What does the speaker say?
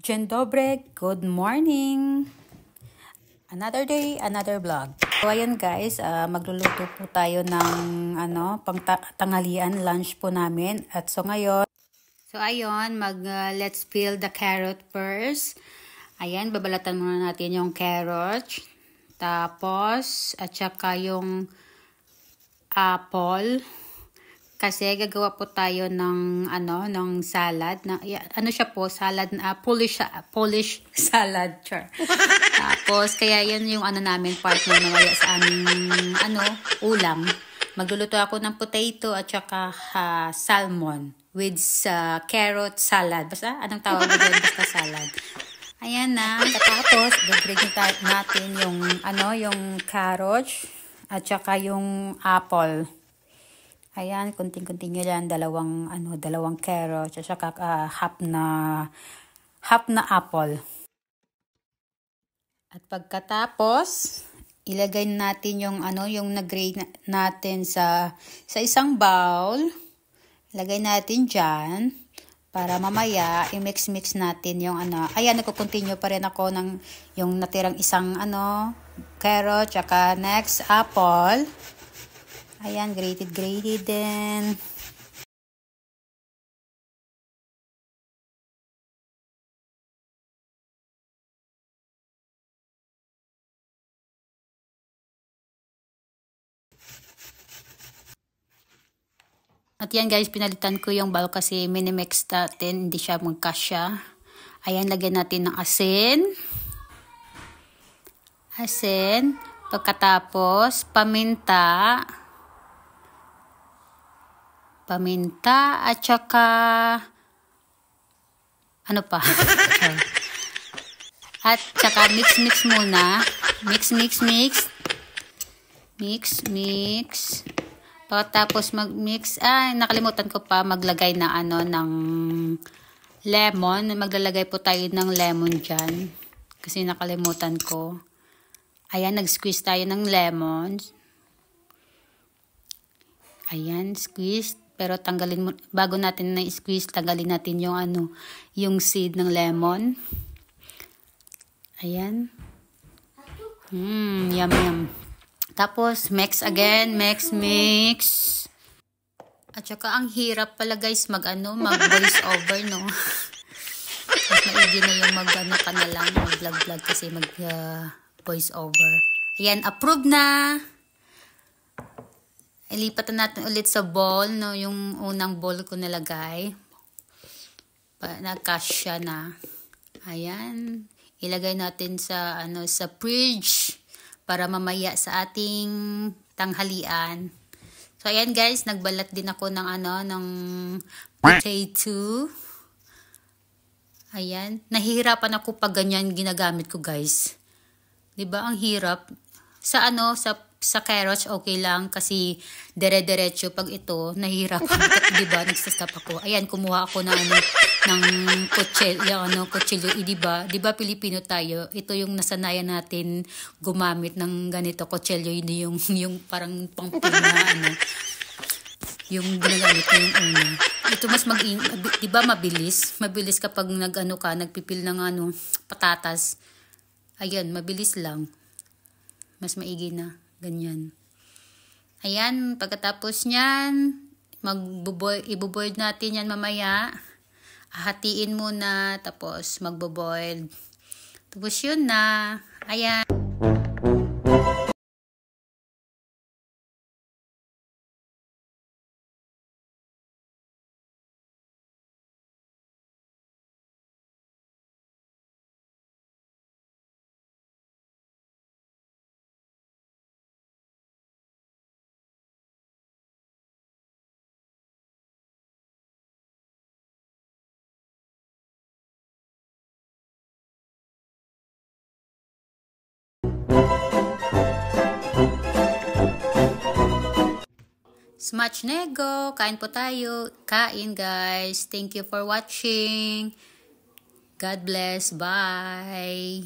Dzień dobry, good morning. Another day, another vlog. So ayan guys, magluluto po tayo ng tanghalian, lunch po namin. At so ngayon, let's peel the carrot first. Ayan, babalatan muna natin yung carrot. Tapos, at saka yung apple. Kasi gagawa po tayo ng ng salad na siya po, salad na Polish salad, char. Tapos kaya 'yan yung namin partner na wala sa aming ulam. Magluluto ako ng potato at saka salmon with carrot salad. Basta anong tawag doon, basta salad. Ayan na, tapos gagawin natin yung carrot at saka yung apple. Ayan, kunting-kunting nyo yan, dalawang carrot, at saka half na apple. At pagkatapos, ilagay natin yung yung nag-grate natin sa isang bowl. Ilagay natin dyan, para mamaya, i-mix natin yung Ayan, nagko-continue pa rin ako ng yung natirang isang carrot, saka next apple. Ayan, grated din. At yan guys, pinalitan ko yung bowl kasi minimix natin, hindi siya magkasya. Ayan, lagyan natin ng asin. Pagkatapos, paminta at saka at saka mix muna. Mix. Pagkatapos mag-mix, nakalimutan ko pa maglagay na ng lemon. Maglalagay po tayo ng lemon dyan. Kasi nakalimutan ko. Ayan, nag-squeeze tayo ng lemon. Ayan, squeeze. Pero bago natin na-squeeze, tanggalin natin yung seed ng lemon. Ayan. Yum. Tapos, mix again. Mix. At saka, ang hirap pala guys, mag-voice over, no? Mas maigi na yung ka na lang, mag-vlog kasi voice over. Ayan, approve na! Ilipat natin ulit sa bowl, no? Yung unang bowl ko nalagay. Nagkasya na. Ayan. Ilagay natin sa fridge para mamaya sa ating tanghalian. So ayan guys, nagbalat din ako ng potato. Ayan, nahihirapan ako pag ganyan ginagamit ko guys. 'Di ba ang hirap? Sa carrots okay lang kasi dire-diretso. Pag ito nahihirapan ako, 'di ba? Nagsastop ako. Ayan, kumuha ako ng kutsilyo, 'di ba? 'Di ba Pilipino tayo? Ito yung nasanayan natin gumamit ng ganito kutsilyo, yung parang pangpuna yung ginagamit ko yung una. Ito mas 'di ba mabilis kapag nagpipil ng patatas. Ayan, mabilis lang. Mas maigi na. Ganyan. Ayan, pagkatapos niyan, ibo-boil natin yan mamaya. Hatiin muna, tapos magbo-boil. Tapos yun na. Ayan. Smacznego! Kain po tayo. Kain guys. Thank you for watching. God bless. Bye.